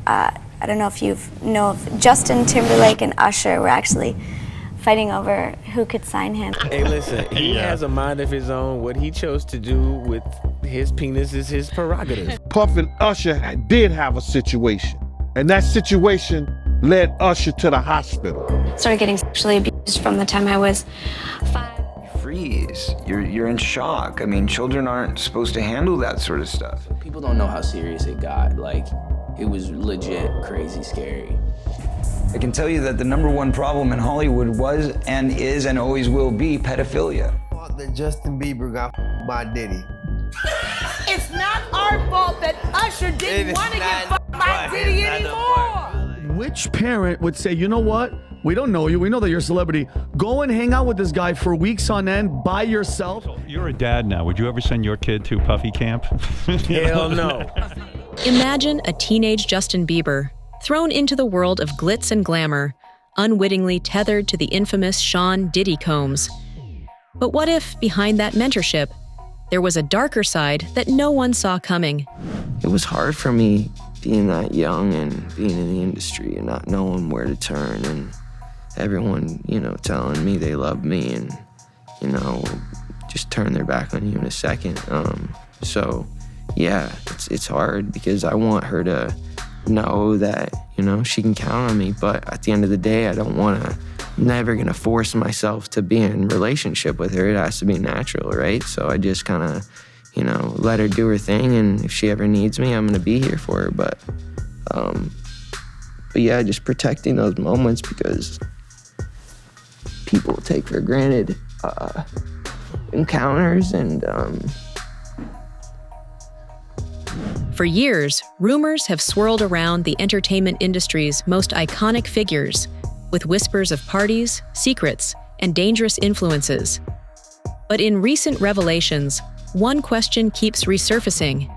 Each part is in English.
I don't know if you know of Justin Timberlake and Usher were actually fighting over who could sign him. Hey, listen, he has a mind of his own. What he chose to do with his penis is his prerogative. Puff and Usher did have a situation, and that situation led Usher to the hospital. Started getting sexually abused from the time I was 5. Freeze. You're in shock. I mean, children aren't supposed to handle that sort of stuff. People don't know how serious it got. Like, it was legit crazy scary. I can tell you that the #1 problem in Hollywood was and is and always will be pedophilia. That Justin Bieber got by Diddy. It's not our fault that Usher didn't want to get fucked by Diddy anymore. Which parent would say, you know what? We don't know you. We know that you're a celebrity. Go and hang out with this guy for weeks on end by yourself. You're a dad now. Would you ever send your kid to Puffy camp? Hell no. Imagine a teenage Justin Bieber thrown into the world of glitz and glamour, unwittingly tethered to the infamous Sean Diddy Combs. But what if, behind that mentorship, there was a darker side that no one saw coming? It was hard for me being that young and being in the industry and not knowing where to turn, and everyone, telling me they love me and, just turn their back on you in a second. So, yeah, it's hard because I want her to know that, she can count on me. But at the end of the day, I don't want to, never going to force myself to be in relationship with her. It has to be natural, right? So I just kind of, let her do her thing. And if she ever needs me, I'm going to be here for her. But yeah, just protecting those moments because people take for granted encounters and For years, rumors have swirled around the entertainment industry's most iconic figures, with whispers of parties, secrets, and dangerous influences. But in recent revelations, one question keeps resurfacing.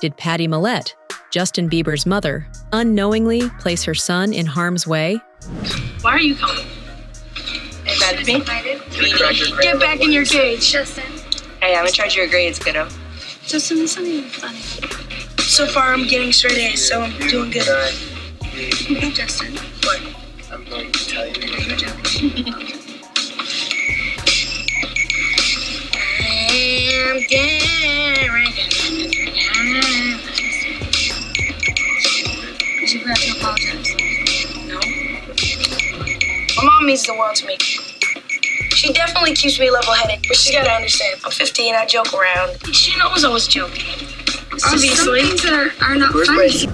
Did Patty Millette, Justin Bieber's mother, unknowingly place her son in harm's way? Why are you coming? Hey, bad to me? Get back in your cage. Justin. Hey, I'm in charge of your grades, kiddo. Justin, this isn't even funny. So far, I'm getting straight A's, so I'm doing good. Justin. What? I'm going to tell you. You're joking. I'm Did you have to apologize? No. My mom means the world to me. She definitely keeps me level-headed, but she's got to understand. I'm 15, I joke around. She knows I was joking. Obviously. Some things are not funny.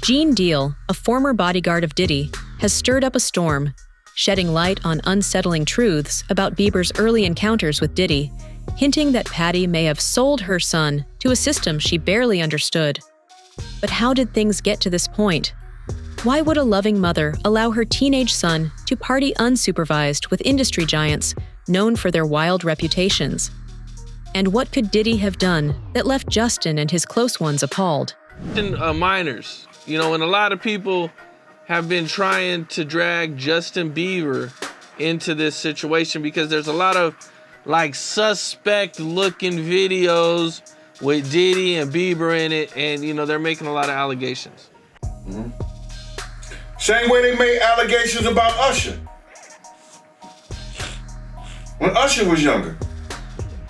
Gene Deal, a former bodyguard of Diddy, has stirred up a storm, shedding light on unsettling truths about Bieber's early encounters with Diddy, hinting that Patty may have sold her son to a system she barely understood. But how did things get to this point? Why would a loving mother allow her teenage son to party unsupervised with industry giants known for their wild reputations? And what could Diddy have done that left Justin and his close ones appalled? Minors, and a lot of people have been trying to drag Justin Bieber into this situation because there's a lot of suspect looking videos with Diddy and Bieber in it, and they're making a lot of allegations. Mm-hmm. Same way they made allegations about Usher when Usher was younger.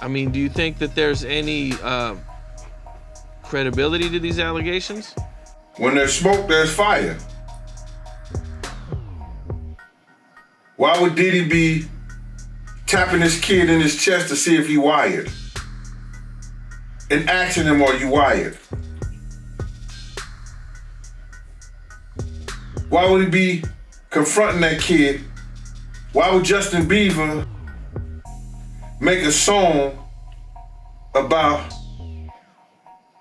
I mean, do you think that there's any credibility to these allegations? When there's smoke, there's fire. Why would Diddy be tapping his kid in his chest to see if he wired? And asking him, are you wired? Why would he be confronting that kid? Why would Justin Bieber make a song about,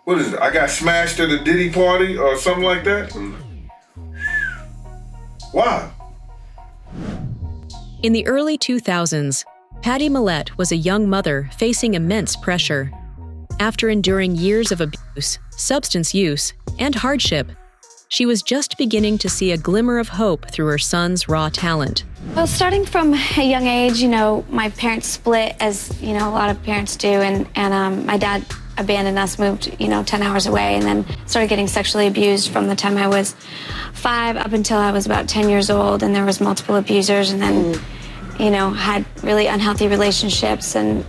what is it? I got smashed at a Diddy party or something like that? Why? In the early 2000s, Patty Millette was a young mother facing immense pressure. After enduring years of abuse, substance use, and hardship, she was just beginning to see a glimmer of hope through her son's raw talent. Well, starting from a young age, my parents split, as a lot of parents do, and my dad abandoned us, moved, 10 hours away, and then started getting sexually abused from the time I was 5 up until I was about 10 years old, and there was multiple abusers, and then, had really unhealthy relationships and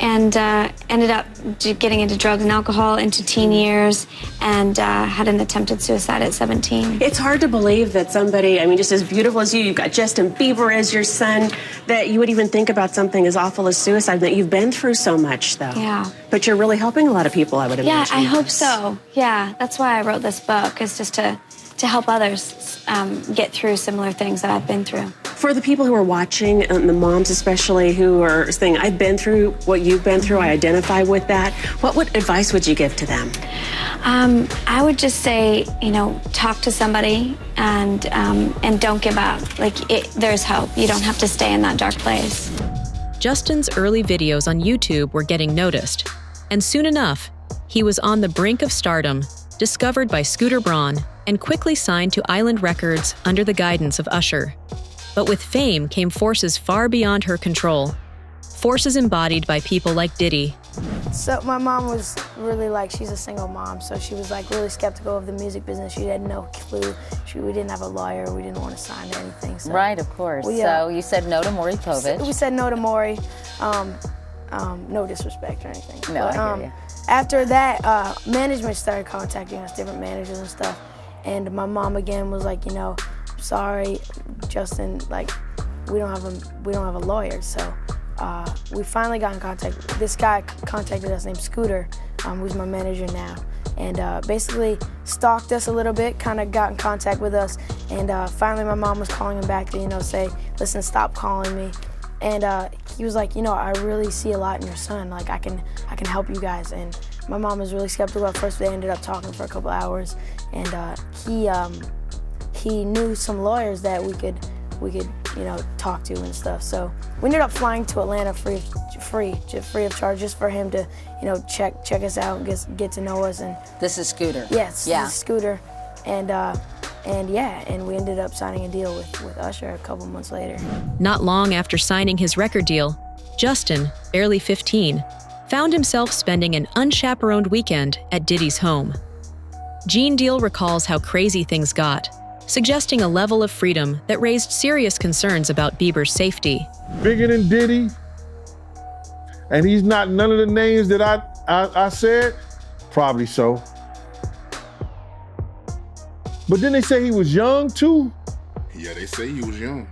ended up getting into drugs and alcohol into teen years, and had an attempted suicide at 17. It's hard to believe that somebody, just as beautiful as you've got Justin Bieber as your son, that you would even think about something as awful as suicide, that you've been through so much, though. Yeah. But you're really helping a lot of people, I would imagine. Yeah, I hope so. Yeah, that's why I wrote this book, is just to help others get through similar things that I've been through. For the people who are watching, and the moms especially, who are saying, I've been through what you've been through, I identify with that, what advice would you give to them? I would just say, talk to somebody and don't give up. There's hope. You don't have to stay in that dark place. Justin's early videos on YouTube were getting noticed, and soon enough, he was on the brink of stardom, discovered by Scooter Braun, and quickly signed to Island Records under the guidance of Usher. But with fame came forces far beyond her control, forces embodied by people like Diddy. So my mom was really she's a single mom, so she was really skeptical of the music business. She had no clue. We didn't have a lawyer. We didn't want to sign to anything. So. Right, of course. So you said no to Maury Povich. We said no to Maury. No disrespect or anything. No, I hear you. After that, management started contacting us, different managers and stuff. And my mom again was like, sorry, Justin, we don't have a lawyer. So we finally got in contact. This guy contacted us named Scooter, who's my manager now, and basically stalked us a little bit, kind of got in contact with us, and finally my mom was calling him back to, say, listen, stop calling me. And he was like, I really see a lot in your son. I can help you guys. And my mom was really skeptical at first. They ended up talking for a couple hours, and he knew some lawyers that we could talk to and stuff. So we ended up flying to Atlanta free of charge, just for him to check us out and get to know us. And this is Scooter. Yes, yeah. This is Scooter, and we ended up signing a deal with Usher a couple months later. Not long after signing his record deal, Justin, barely 15, found himself spending an unchaperoned weekend at Diddy's home. Gene Deal recalls how crazy things got, suggesting a level of freedom that raised serious concerns about Bieber's safety. Bigger than Diddy, and he's not none of the names that I said? Probably so. But then they say he was young too? Yeah, they say he was young.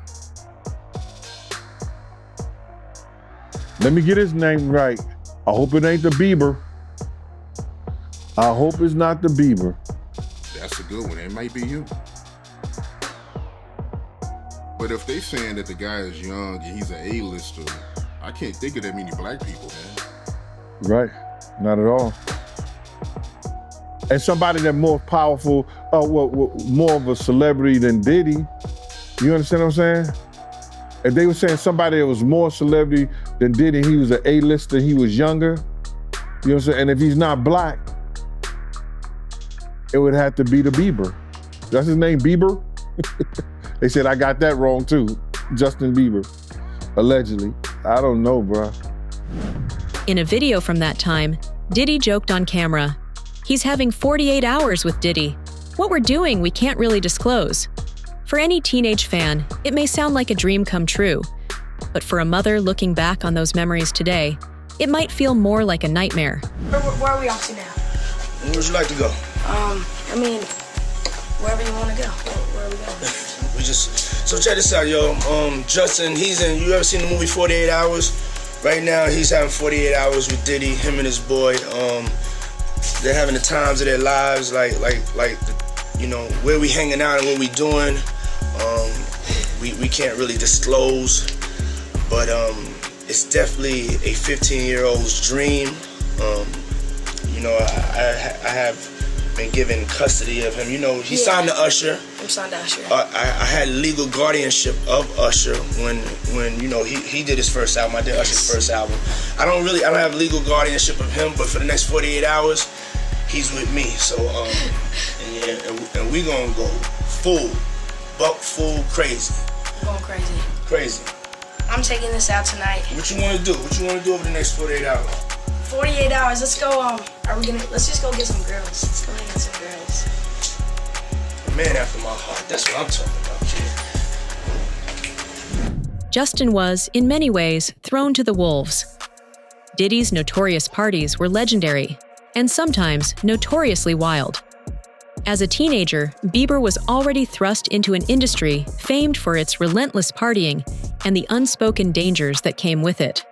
Let me get his name right. I hope it ain't the Bieber. I hope it's not the Bieber. That's a good one. It might be you. But if they saying that the guy is young and he's an A-lister, I can't think of that many black people, man. Right, not at all. And somebody that more powerful, more of a celebrity than Diddy, you understand what I'm saying? If they were saying somebody that was more celebrity than Diddy, he was an A-lister, he was younger, you know what I'm saying? And if he's not black, it would have to be the Bieber. That's his name, Bieber? They said I got that wrong too. Justin Bieber, allegedly. I don't know, bro. In a video from that time, Diddy joked on camera, "He's having 48 hours with Diddy. What we're doing, we can't really disclose." For any teenage fan, it may sound like a dream come true. But for a mother looking back on those memories today, it might feel more like a nightmare. Where are we off to now? Where would you like to go? Wherever you want to go. Where are we going? So check this out, yo. Justin, you ever seen the movie 48 Hours? Right now, he's having 48 hours with Diddy, him and his boy. They're having the times of their lives, where we hanging out and what we doing. We can't really disclose, but it's definitely a 15-year-old's dream. I have been given custody of him. He signed to Usher. I'm signed to Usher. I had legal guardianship of Usher when he did his first album. I did Usher's first album. I don't have legal guardianship of him, but for the next 48 hours, he's with me. So and we gonna go full crazy. I'm going crazy. Crazy. I'm taking this out tonight. What you wanna do? What you wanna do over the next 48 hours? 48 hours. Let's go. Let's just go get some girls. Let's go get some girls. A man after my heart. That's what I'm talking about, kid. Justin was, in many ways, thrown to the wolves. Diddy's notorious parties were legendary, and sometimes notoriously wild. As a teenager, Bieber was already thrust into an industry famed for its relentless partying and the unspoken dangers that came with it.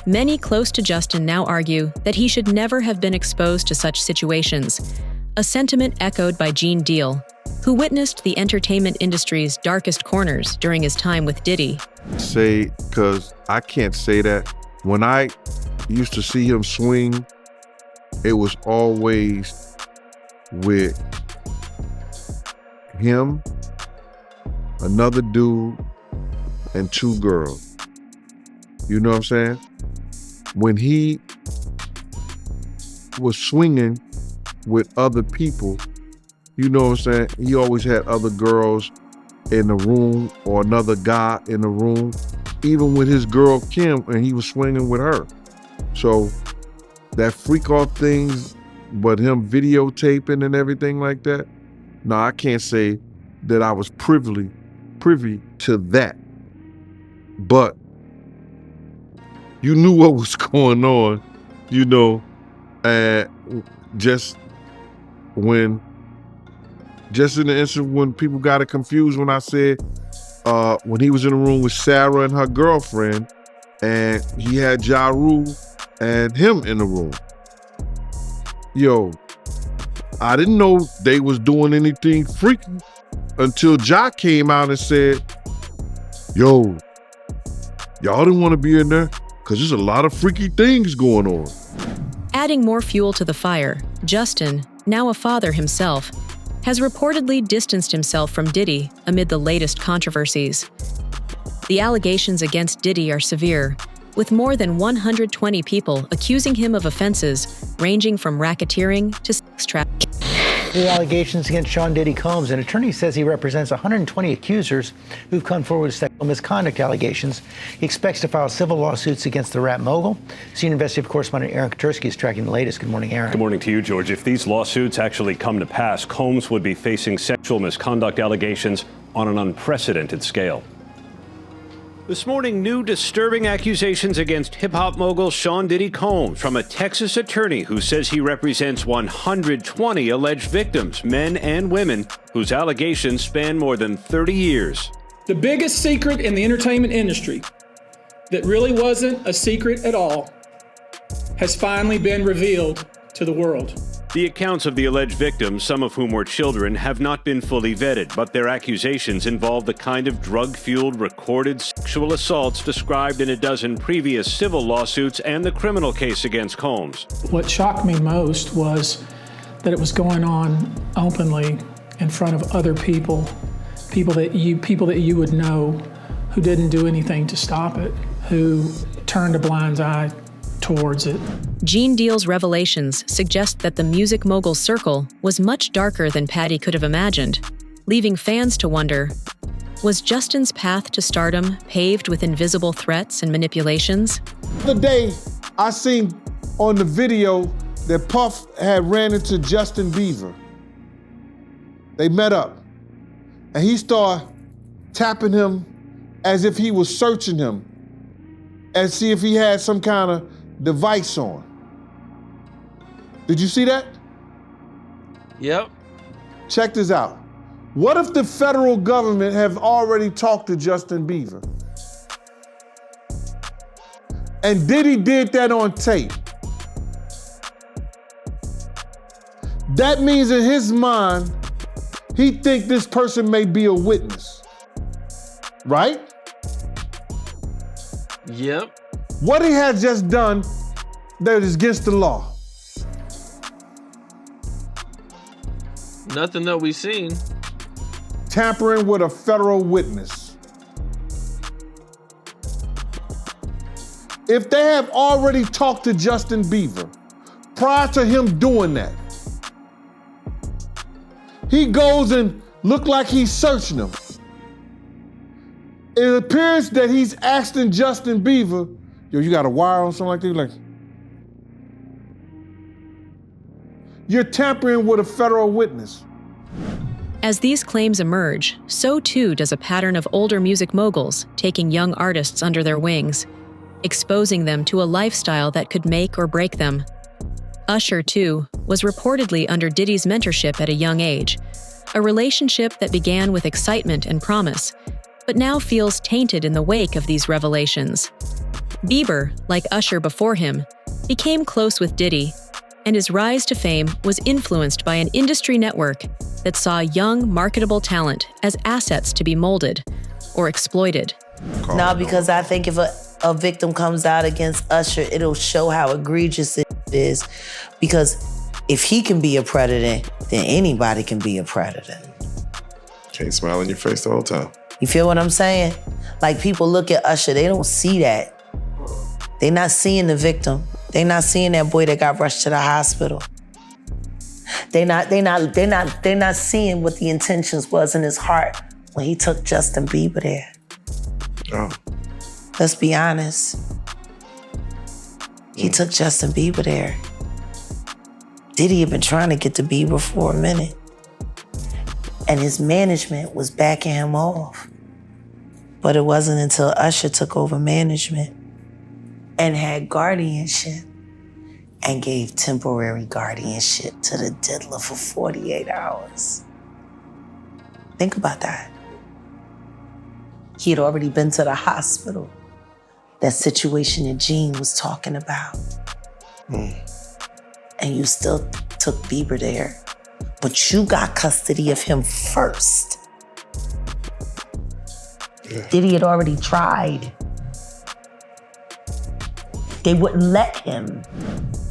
Many close to Justin now argue that he should never have been exposed to such situations, a sentiment echoed by Gene Deal, who witnessed the entertainment industry's darkest corners during his time with Diddy. Because I can't say that. When I used to see him swing, it was always with him, another dude, and two girls. You know what I'm saying? When he was swinging with other people, you know what I'm saying? He always had other girls in the room or another guy in the room, even with his girl Kim, and he was swinging with her. So that freak off things, but him videotaping and everything like that, no, I can't say that I was privy to that. But you knew what was going on, you know, and just in the instant when people got it confused when I said, when he was in the room with Sarah and her girlfriend, and he had Ja Rule and him in the room. Yo, I didn't know they was doing anything freaky until Ja came out and said, yo, y'all didn't want to be in there because there's a lot of freaky things going on. Adding more fuel to the fire, Justin, now a father himself, has reportedly distanced himself from Diddy amid the latest controversies. The allegations against Diddy are severe, with more than 120 people accusing him of offenses ranging from racketeering to sex trafficking. The allegations against Sean Diddy Combs. An attorney says he represents 120 accusers who've come forward with sexual misconduct allegations. He expects to file civil lawsuits against the rap mogul. Senior investigative correspondent Aaron Katursky is tracking the latest. Good morning, Aaron. Good morning to you, George. If these lawsuits actually come to pass, Combs would be facing sexual misconduct allegations on an unprecedented scale. This morning, new disturbing accusations against hip-hop mogul Sean Diddy Combs from a Texas attorney who says he represents 120 alleged victims, men and women, whose allegations span more than 30 years. The biggest secret in the entertainment industry that really wasn't a secret at all has finally been revealed to the world. The accounts of the alleged victims, some of whom were children, have not been fully vetted, but their accusations involve the kind of drug-fueled recorded sexual assaults described in a dozen previous civil lawsuits and the criminal case against Combs. What shocked me most was that it was going on openly in front of other people that you would know, who didn't do anything to stop it, who turned a blind eye towards it. Gene Deal's revelations suggest that the music mogul circle was much darker than Patty could have imagined, leaving fans to wonder, was Justin's path to stardom paved with invisible threats and manipulations? The day I seen on the video that Puff had ran into Justin Bieber. They met up, and he started tapping him as if he was searching him and see if he had some kind of device on. Did you see that? Yep. Check this out. What if the federal government have already talked to Justin Bieber? And Diddy did that on tape. That means in his mind, he think this person may be a witness, right? Yep. What he had just done that is against the law. Nothing that we've seen. Tampering with a federal witness. If they have already talked to Justin Bieber prior to him doing that, he goes and look like he's searching him. It appears that he's asking Justin Bieber, yo, you got a wire on something like that? Like, You're tampering with a federal witness. As these claims emerge, so too does a pattern of older music moguls taking young artists under their wings, exposing them to a lifestyle that could make or break them. Usher, too, was reportedly under Diddy's mentorship at a young age, a relationship that began with excitement and promise, but now feels tainted in the wake of these revelations. Bieber, like Usher before him, became close with Diddy, and his rise to fame was influenced by an industry network that saw young, marketable talent as assets to be molded or exploited. No, because I think if a victim comes out against Usher, it'll show how egregious it is. Because if he can be a predator, then anybody can be a predator. Can't smile in your face the whole time. You feel what I'm saying? Like, people look at Usher, they don't see that. They not seeing the victim. They not seeing that boy that got rushed to the hospital. They not seeing what the intentions was in his heart when he took Justin Bieber there. Oh. Let's be honest. He took Justin Bieber there. Diddy had been trying to get to Bieber for a minute. And his management was backing him off. But it wasn't until Usher took over management and had guardianship and gave temporary guardianship to the diddler for 48 hours. Think about that. He had already been to the hospital. That situation that Gene was talking about. And you still took Bieber there, but you got custody of him first. Diddy had already tried. They wouldn't let him.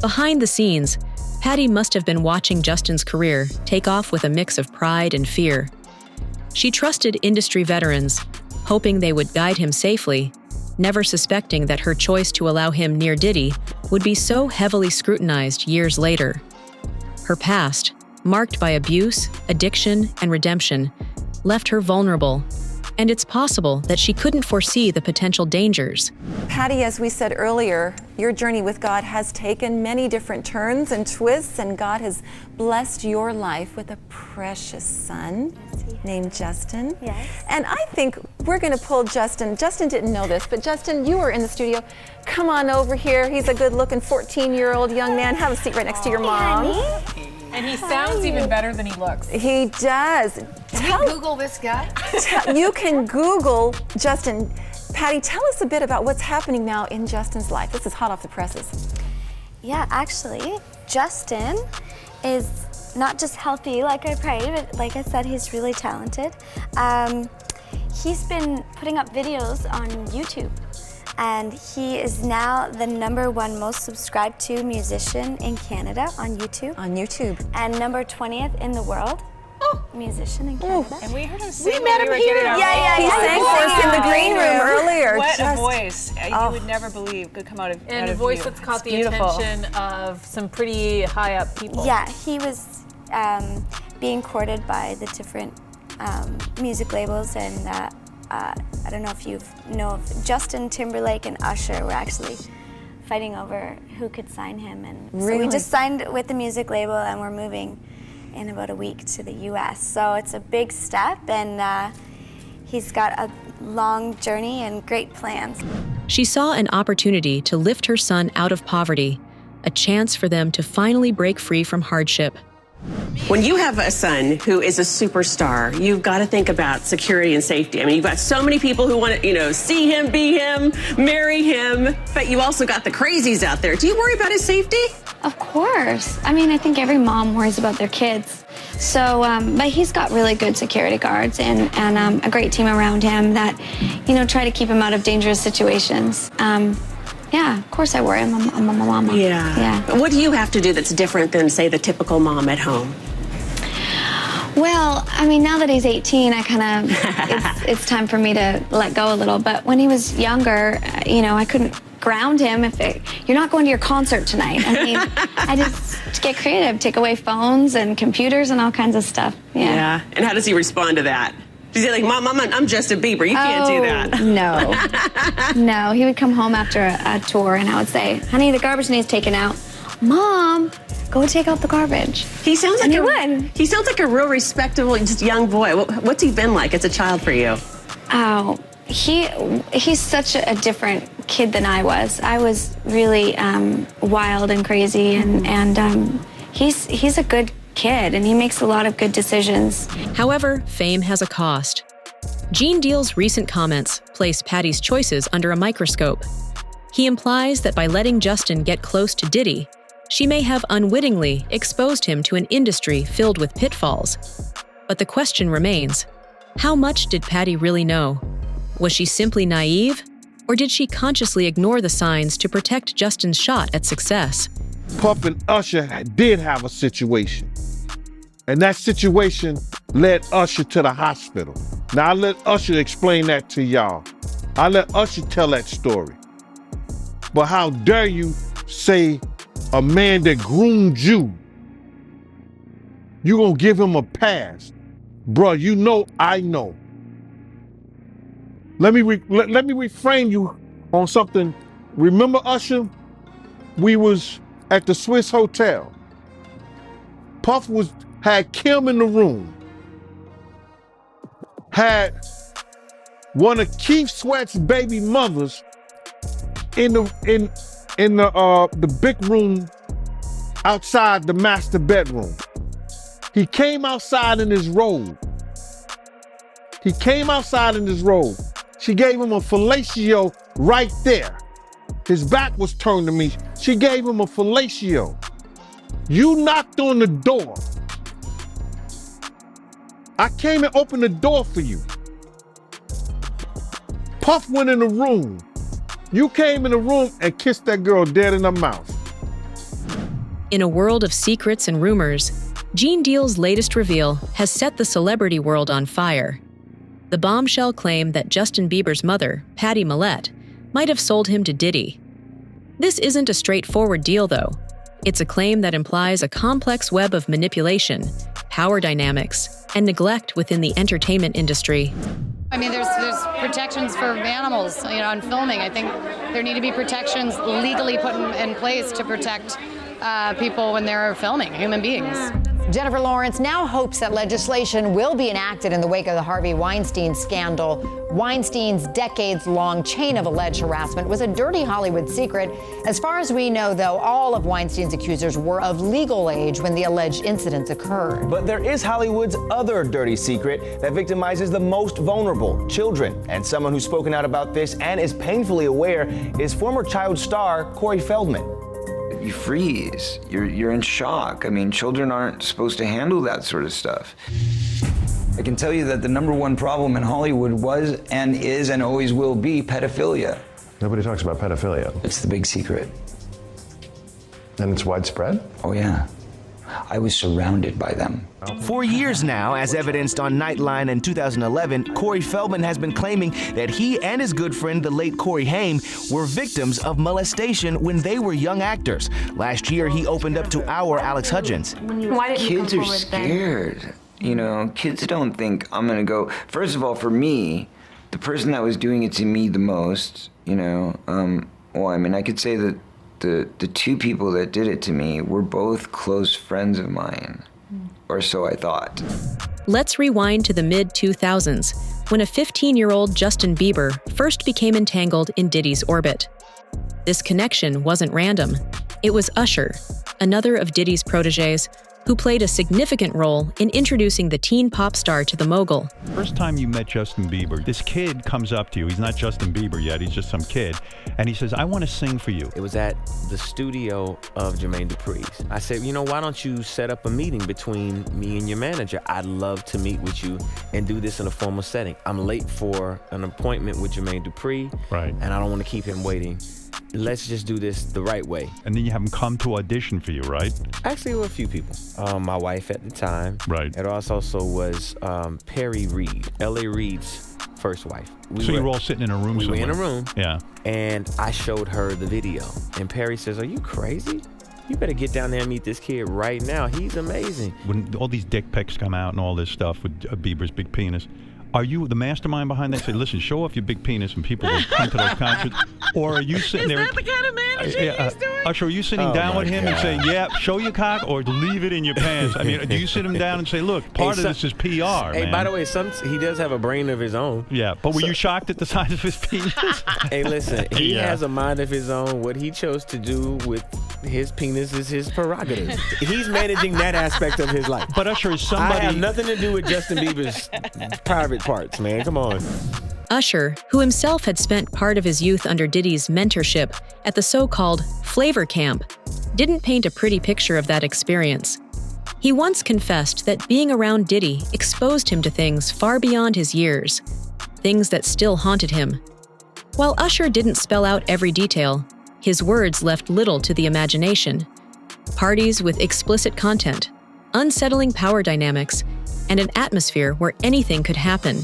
Behind the scenes, Patty must have been watching Justin's career take off with a mix of pride and fear. She trusted industry veterans, hoping they would guide him safely, never suspecting that her choice to allow him near Diddy would be so heavily scrutinized years later. Her past, marked by abuse, addiction, and redemption, left her vulnerable, and it's possible that she couldn't foresee the potential dangers. Patty, as we said earlier, your journey with God has taken many different turns and twists, and God has blessed your life with a precious son named Justin. Yes. And I think we're going to pull Justin. Justin didn't know this, but Justin, you were in the studio. Come on over here. He's a good-looking 14-year-old young man. Have a seat right next to your mom. And he sounds even better than he looks. He does. Can we Google this guy? You can Google Justin. Patty, tell us a bit about what's happening now in Justin's life. This is hot off the presses. Yeah, actually, Justin is not just healthy like I prayed, but like I said, he's really talented. He's been putting up videos on YouTube, and he is now the #1 most subscribed to musician in Canada on YouTube. On YouTube. And number 20th in the world. Musician in Canada. And we heard him sing. We met him here. Yeah, he sang for us in the green room earlier. What a voice. You would never believe could come out of And a voice that's caught the attention of some pretty high up people. Yeah, he was being courted by the different music labels, and I don't know if you know of Justin Timberlake and Usher were actually fighting over who could sign him, and so we just signed with the music label, and we're moving in about a week to the US. So it's a big step, and he's got a long journey and great plans. She saw an opportunity to lift her son out of poverty, a chance for them to finally break free from hardship. When you have a son who is a superstar, you've got to think about security and safety. I mean, you've got so many people who want to, see him, be him, marry him, but you also got the crazies out there. Do you worry about his safety? Of course. I mean, I think every mom worries about their kids. So, but he's got really good security guards and a great team around him that, try to keep him out of dangerous situations. Yeah, of course I worry. I'm a mama. Yeah. What do you have to do that's different than, say, the typical mom at home? Well, I mean, now that he's 18, it's time for me to let go a little. But when he was younger, I couldn't ground him. You're not going to your concert tonight. I mean, I just get creative, take away phones and computers and all kinds of stuff. Yeah. And how does he respond to that? Does he Mom, I'm Justin Bieber. You can't do that. No. No, he would come home after a tour and I would say, honey, the garbage needs taken out. Mom, go take out the garbage. He sounds And like he would. He sounds like a real respectable, just young boy. What's he been like as a child for you? Oh, he's such a different kid than I was. I was really wild and crazy, and he's a good kid, and he makes a lot of good decisions. However, fame has a cost. Gene Deal's recent comments place Patty's choices under a microscope. He implies that by letting Justin get close to Diddy, she may have unwittingly exposed him to an industry filled with pitfalls. But the question remains, how much did Patty really know? Was she simply naive, or did she consciously ignore the signs to protect Justin's shot at success? Puff and Usher did have a situation. And that situation led Usher to the hospital. Now, I let Usher explain that to y'all. I let Usher tell that story. But how dare you say a man that groomed you, you gonna give him a pass? Bruh, you know I know. Let me reframe you on something. Remember Usher? We was at the Swiss Hotel. Puff had Kim in the room. Had one of Keith Sweat's baby mothers in the big room outside the master bedroom. He came outside in his robe. She gave him a fellatio right there. His back was turned to me. She gave him a fellatio. You knocked on the door. I came and opened the door for you. Puff went in the room. You came in the room and kissed that girl dead in the mouth. In a world of secrets and rumors, Gene Deal's latest reveal has set the celebrity world on fire. The bombshell claim that Justin Bieber's mother, Patty Millette, might have sold him to Diddy. This isn't a straightforward deal, though. It's a claim that implies a complex web of manipulation, power dynamics, and neglect within the entertainment industry. I mean, there's protections for animals, in filming. I think there need to be protections legally put in place to protect people when they're filming, human beings. Jennifer Lawrence now hopes that legislation will be enacted in the wake of the Harvey Weinstein scandal. Weinstein's decades-long chain of alleged harassment was a dirty Hollywood secret. As far as we know, though, all of Weinstein's accusers were of legal age when the alleged incidents occurred. But there is Hollywood's other dirty secret that victimizes the most vulnerable, children. And someone who's spoken out about this and is painfully aware is former child star Corey Feldman. You freeze. You're in shock. I mean, children aren't supposed to handle that sort of stuff. I can tell you that the #1 problem in Hollywood was and is and always will be pedophilia. Nobody talks about pedophilia. It's the big secret. And it's widespread? Oh, yeah. I was surrounded by them. For years now, as evidenced on Nightline in 2011, Corey Feldman has been claiming that he and his good friend, the late Corey Haim, were victims of molestation when they were young actors. Last year, he opened up to our Alex Hudgens. Why didn't Kids are scared. Kids don't think I'm gonna go. First of all, for me, the person that was doing it to me the most, I could say that the two people that did it to me were both close friends of mine, or so I thought. Let's rewind to the mid-2000s, when a 15-year-old Justin Bieber first became entangled in Diddy's orbit. This connection wasn't random. It was Usher, another of Diddy's protégés, who played a significant role in introducing the teen pop star to the mogul. First time you met Justin Bieber, this kid comes up to you. He's not Justin Bieber yet, he's just some kid. And he says, I want to sing for you. It was at the studio of Jermaine Dupri's. I said, why don't you set up a meeting between me and your manager? I'd love to meet with you and do this in a formal setting. I'm late for an appointment with Jermaine Dupri, right? And I don't want to keep him waiting. Let's just do this the right way. And then you have him come to audition for you, right? Actually, there were a few people. My wife at the time. Right. It also was Perry Reed, L.A. Reid's first wife. So you were all sitting in a room We somewhere. were in a room. Yeah. And I showed her the video. And Perry says, are you crazy? You better get down there and meet this kid right now. He's amazing. When all these dick pics come out and all this stuff with Bieber's big penis, Are you the mastermind behind that? Say, listen, show off your big penis and people will come to those concerts. Or are you sitting there? Is that the kind of managing he's doing? Usher, are you sitting down with him and saying, yeah, show your cock or leave it in your pants? I mean, do you sit him down and say, look, part of this is PR, Hey, man. by the way, he does have a brain of his own. Yeah, but were you shocked at the size of his penis? Hey, listen, he has a mind of his own. What he chose to do with his penis is his prerogative. He's managing that aspect of his life. But Usher, is somebody... I have nothing to do with Justin Bieber's private parts, man. Come on. Usher, who himself had spent part of his youth under Diddy's mentorship at the so-called Flavor Camp, didn't paint a pretty picture of that experience. He once confessed that being around Diddy exposed him to things far beyond his years, things that still haunted him. While Usher didn't spell out every detail, his words left little to the imagination. Parties with explicit content, unsettling power dynamics, and an atmosphere where anything could happen.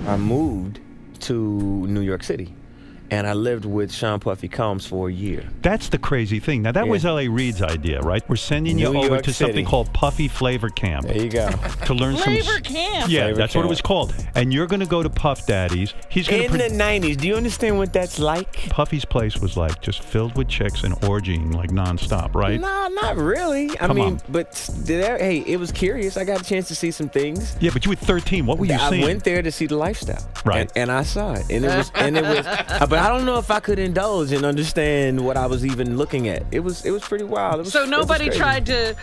I moved to New York City, and I lived with Sean Puffy Combs for a year. That's the crazy thing. Now, that was L.A. Reid's idea, right? We're sending you over to something called Puffy Flavor Camp. There you go. To learn Flavor Camp. Yeah, Flavor that's Camp. what it was called. And you're going to go to Puff Daddy's. He's going In the 90s, do you understand what that's like? Puffy's place was like just filled with chicks and orgying like nonstop, right? No, not really. Come on. But hey, it was curious. I got a chance to see some things. Yeah, but you were 13. What were you seeing? I went there to see the lifestyle. Right. And I saw it. And it was but I don't know if I could indulge and understand what I was even looking at. It was pretty wild. So nobody tried to,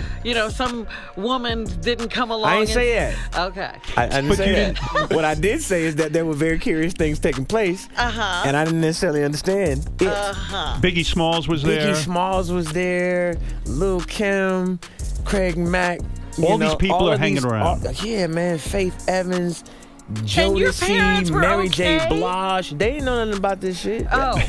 some woman didn't come along. I didn't say that. Okay. I didn't say that. What I did say is that there were very curious things taking place. Uh-huh. And I didn't necessarily understand it. Uh-huh. Biggie Smalls was there. Biggie Smalls was there. Lil' Kim, Craig Mack. All these people are hanging around. Yeah, man. Faith Evans. And your parents Jodeci, were Mary okay? J. Blige. They didn't know nothing about this shit. Oh.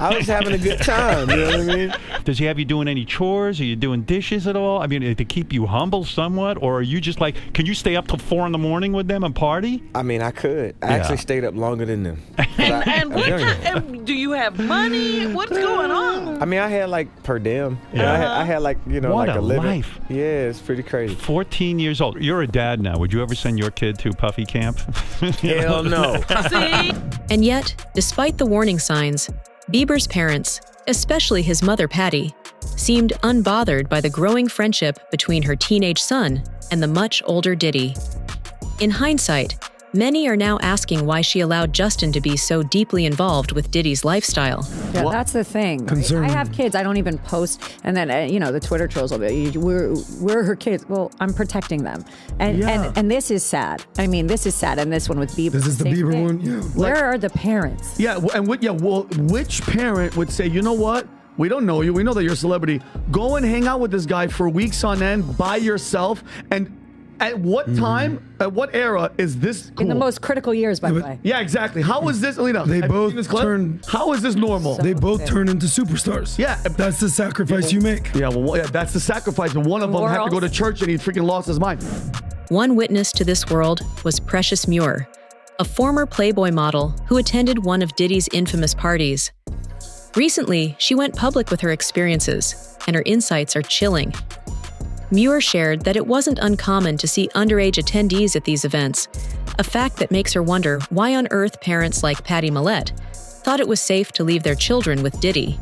I was having a good time. You know what I mean? Does he have you doing any chores? Are you doing dishes at all? I mean, to keep you humble somewhat? Or are you just like, can you stay up till 4 a.m. with them and party? I mean, I could. I actually stayed up longer than them. And do you have money? What's going on? I mean, I had like per diem. Yeah. I had like, what like a living. life. Yeah, it's pretty crazy. 14 years old. You're a dad now. Would you ever send your kid to Puffy camp? Hell no. See? And yet, despite the warning signs, Bieber's parents, especially his mother Patty, seemed unbothered by the growing friendship between her teenage son and the much older Diddy. In hindsight, many are now asking why she allowed Justin to be so deeply involved with Diddy's lifestyle. Yeah, that's the thing. I have kids. I don't even post. And then, the Twitter trolls will be, we're her kids. Well, I'm protecting them. And this is sad. I mean, this is sad. And this one with Bieber. This is the same Bieber thing. one? Yeah. Where are the parents? Yeah, and which parent would say, you know what? We don't know you. We know that you're a celebrity. Go and hang out with this guy for weeks on end by yourself. And at what time, at what era is this cool? In the most critical years, by the way. Yeah, exactly. How is this, Alina? They both turn. How is this normal? They both turn into superstars. Yeah, that's the sacrifice you make. Yeah, that's the sacrifice. And one of them had to go to church and he freaking lost his mind. One witness to this world was Precious Muir, a former Playboy model who attended one of Diddy's infamous parties. Recently, she went public with her experiences, and her insights are chilling. Muir shared that it wasn't uncommon to see underage attendees at these events, a fact that makes her wonder why on earth parents like Patty Millett thought it was safe to leave their children with Diddy.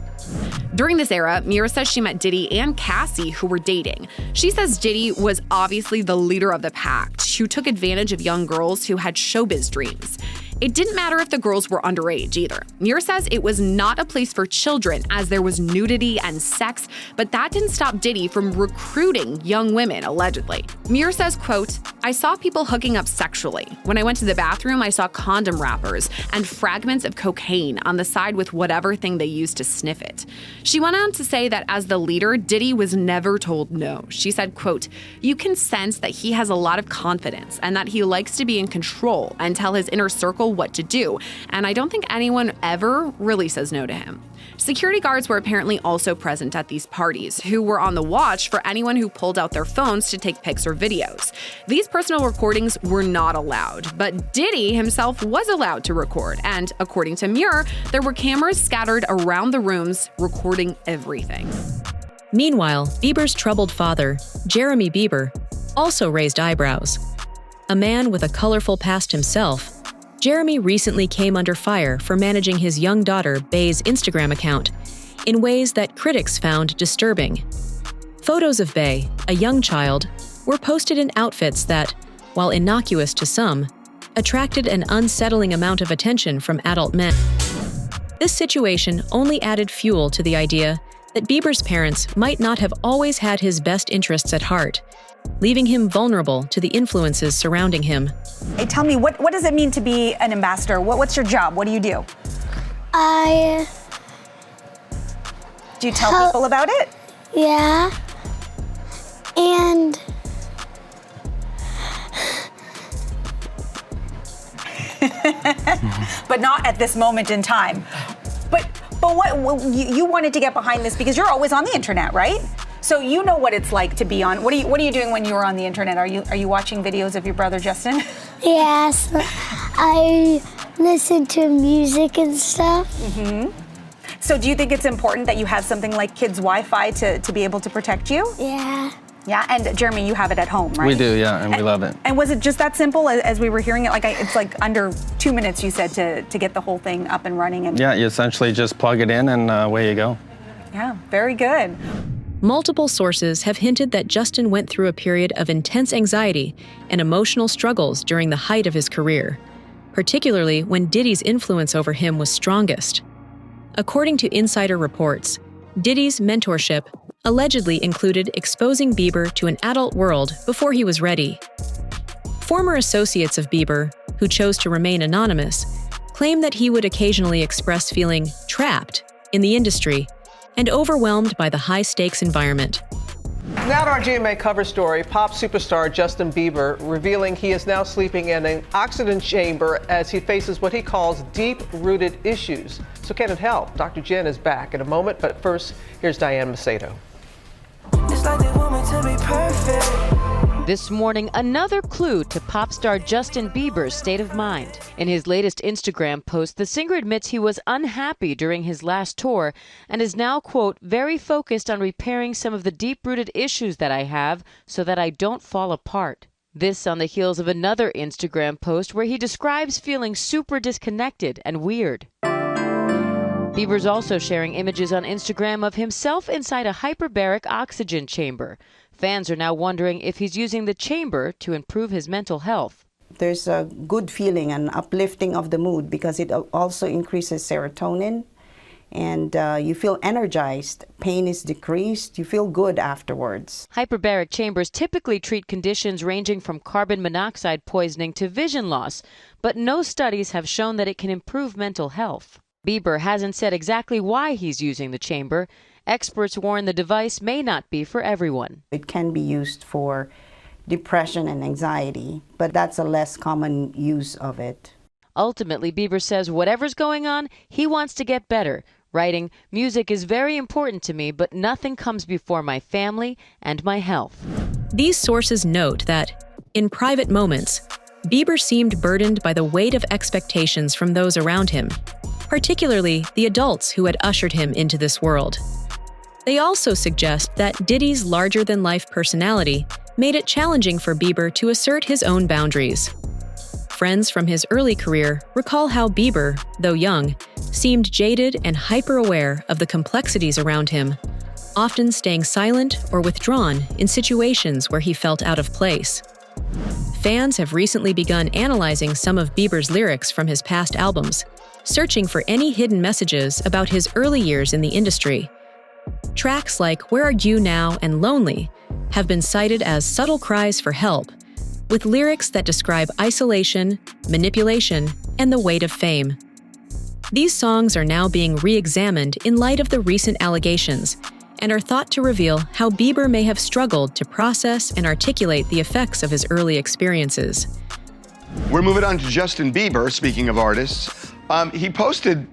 During this era, Mira says she met Diddy and Cassie, who were dating. She says Diddy was obviously the leader of the pack, who took advantage of young girls who had showbiz dreams. It didn't matter if the girls were underage either. Mira says it was not a place for children as there was nudity and sex, but that didn't stop Diddy from recruiting young women, allegedly. Mira says, quote, "I saw people hooking up sexually. When I went to the bathroom, I saw condom wrappers and fragments of cocaine on the side with whatever thing they used to sniff it." She went on to say that as the leader, Diddy was never told no. She said, quote, "You can sense that he has a lot of confidence and that he likes to be in control and tell his inner circle what to do, and I don't think anyone ever really says no to him." Security guards were apparently also present at these parties, who were on the watch for anyone who pulled out their phones to take pics or videos. These personal recordings were not allowed, but Diddy himself was allowed to record, and according to Muir, there were cameras scattered around the rooms recording everything. Meanwhile, Bieber's troubled father, Jeremy Bieber, also raised eyebrows. A man with a colorful past himself, Jeremy recently came under fire for managing his young daughter, Bey's Instagram account in ways that critics found disturbing. Photos of Bey, a young child, were posted in outfits that, while innocuous to some, attracted an unsettling amount of attention from adult men. This situation only added fuel to the idea that Bieber's parents might not have always had his best interests at heart, leaving him vulnerable to the influences surrounding him. Hey, tell me, what does it mean to be an ambassador? What's your job? What do you do? Do you tell people about it? Yeah. And but not at this moment in time. But what you wanted to get behind this because you're always on the internet, right? So you know what it's like to be on. What are you doing when you're on the internet? Are you watching videos of your brother Justin? yes, I listen to music and stuff. Mm-hmm. So do you think it's important that you have something like kids' Wi-Fi to be able to protect you? Yeah. Yeah, and Jeremy, you have it at home, right? We do, yeah, and we love it. And was it just that simple as we were hearing it? It's like under 2 minutes, you said, to get the whole thing up and running. And Yeah, you essentially just plug it in and away you go. Yeah, very good. Multiple sources have hinted that Justin went through a period of intense anxiety and emotional struggles during the height of his career, particularly when Diddy's influence over him was strongest. According to insider reports, Diddy's mentorship allegedly included exposing Bieber to an adult world before he was ready. Former associates of Bieber, who chose to remain anonymous, claim that he would occasionally express feeling trapped in the industry and overwhelmed by the high-stakes environment. Now to our GMA cover story, pop superstar Justin Bieber revealing he is now sleeping in an oxygen chamber as he faces what he calls deep-rooted issues. So can it help? Dr. Jen is back in a moment, but first, here's Diane Macedo. It's like they want me to be perfect. This morning, another clue to pop star Justin Bieber's state of mind. In his latest Instagram post, the singer admits he was unhappy during his last tour and is now, quote, very focused on repairing some of the deep-rooted issues that I have so that I don't fall apart. This on the heels of another Instagram post where he describes feeling super disconnected and weird. Bieber's also sharing images on Instagram of himself inside a hyperbaric oxygen chamber. Fans are now wondering if he's using the chamber to improve his mental health. There's a good feeling, an uplifting of the mood because it also increases serotonin and you feel energized. Pain is decreased. You feel good afterwards. Hyperbaric chambers typically treat conditions ranging from carbon monoxide poisoning to vision loss, but no studies have shown that it can improve mental health. Bieber hasn't said exactly why he's using the chamber. Experts warn the device may not be for everyone. It can be used for depression and anxiety, but that's a less common use of it. Ultimately, Bieber says whatever's going on, he wants to get better, writing, "Music is very important to me, but nothing comes before my family and my health." These sources note that, in private moments, Bieber seemed burdened by the weight of expectations from those around him, particularly the adults who had ushered him into this world. They also suggest that Diddy's larger-than-life personality made it challenging for Bieber to assert his own boundaries. Friends from his early career recall how Bieber, though young, seemed jaded and hyper-aware of the complexities around him, often staying silent or withdrawn in situations where he felt out of place. Fans have recently begun analyzing some of Bieber's lyrics from his past albums, searching for any hidden messages about his early years in the industry. Tracks like Where Are You Now and Lonely have been cited as subtle cries for help, with lyrics that describe isolation, manipulation, and the weight of fame. These songs are now being re-examined in light of the recent allegations and are thought to reveal how Bieber may have struggled to process and articulate the effects of his early experiences. We're moving on to Justin Bieber, speaking of artists. He posted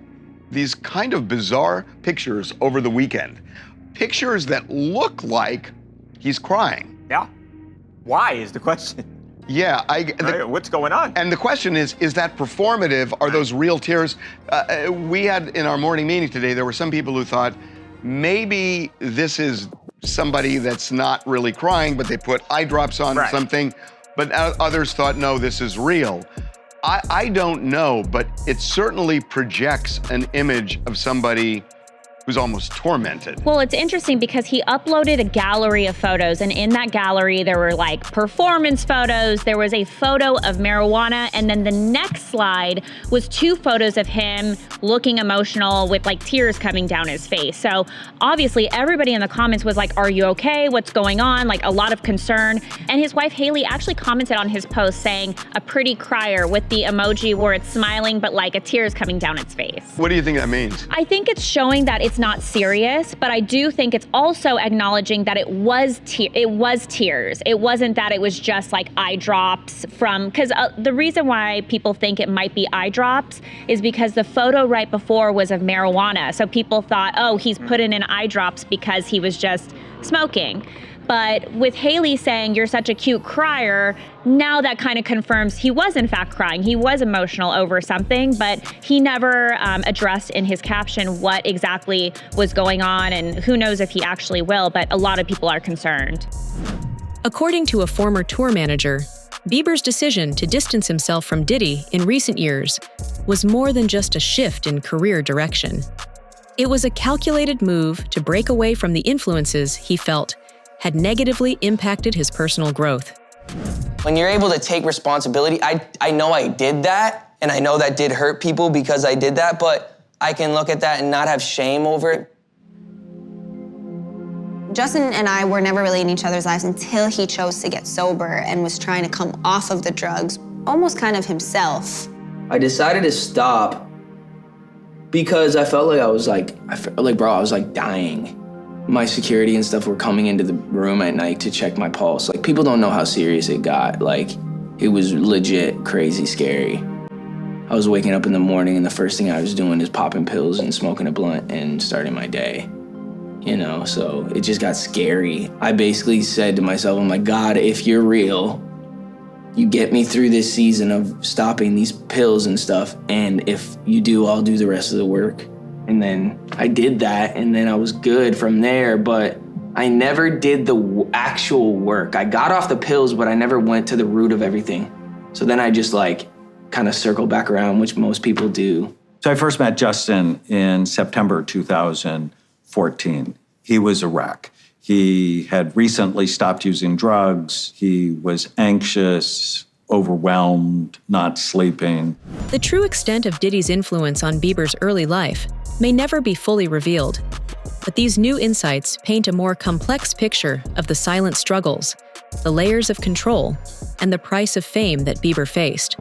these kind of bizarre pictures over the weekend. Pictures that look like he's crying. Yeah. Why is the question? Yeah. What's going on? And the question is that performative? Are those real tears? We had in our morning meeting today, there were some people who thought maybe this is somebody that's not really crying, but they put eye drops on or something. But others thought, no, this is real. I don't know, but it certainly projects an image of somebody who's almost tormented. Well, it's interesting because he uploaded a gallery of photos, and in that gallery there were like performance photos, there was a photo of marijuana, and then the next slide was 2 photos of him looking emotional with like tears coming down his face. So obviously everybody in the comments was like, are you okay? What's going on? Like a lot of concern. And his wife Haley actually commented on his post saying a pretty crier with the emoji where it's smiling but like a tear is coming down its face. What do you think that means? I think it's showing that it's not serious, but I do think it's also acknowledging that it was tears. It wasn't that it was just like eye drops because the reason why people think it might be eye drops is because the photo right before was of marijuana. So people thought, oh, he's putting in eye drops because he was just smoking. But with Haley saying you're such a cute crier, now that kind of confirms he was in fact crying. He was emotional over something, but he never addressed in his caption what exactly was going on, and who knows if he actually will, but a lot of people are concerned. According to a former tour manager, Bieber's decision to distance himself from Diddy in recent years was more than just a shift in career direction. It was a calculated move to break away from the influences he felt had negatively impacted his personal growth. When you're able to take responsibility, I know I did that, and I know that did hurt people because I did that, but I can look at that and not have shame over it. Justin and I were never really in each other's lives until he chose to get sober and was trying to come off of the drugs, almost kind of himself. I decided to stop because I felt like I was dying. My security and stuff were coming into the room at night to check my pulse. Like, people don't know how serious it got. Like, it was legit crazy scary. I was waking up in the morning and the first thing I was doing is popping pills and smoking a blunt and starting my day. You know, so it just got scary. I basically said to myself, I'm like, God, if you're real, you get me through this season of stopping these pills and stuff, and if you do, I'll do the rest of the work. And then I did that, and then I was good from there, but I never did the actual work. I got off the pills, but I never went to the root of everything. So then I just kind of circle back around, which most people do. So I first met Justin in September 2014. He was a wreck. He had recently stopped using drugs. He was anxious, overwhelmed, not sleeping. The true extent of Diddy's influence on Bieber's early life may never be fully revealed, but these new insights paint a more complex picture of the silent struggles, the layers of control, and the price of fame that Bieber faced.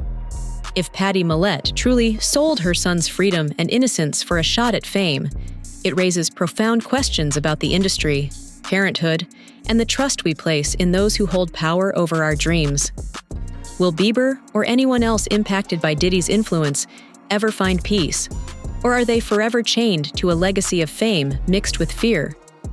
If Patty Millette truly sold her son's freedom and innocence for a shot at fame, it raises profound questions about the industry, parenthood, and the trust we place in those who hold power over our dreams. Will Bieber or anyone else impacted by Diddy's influence ever find peace? Or are they forever chained to a legacy of fame mixed with fear?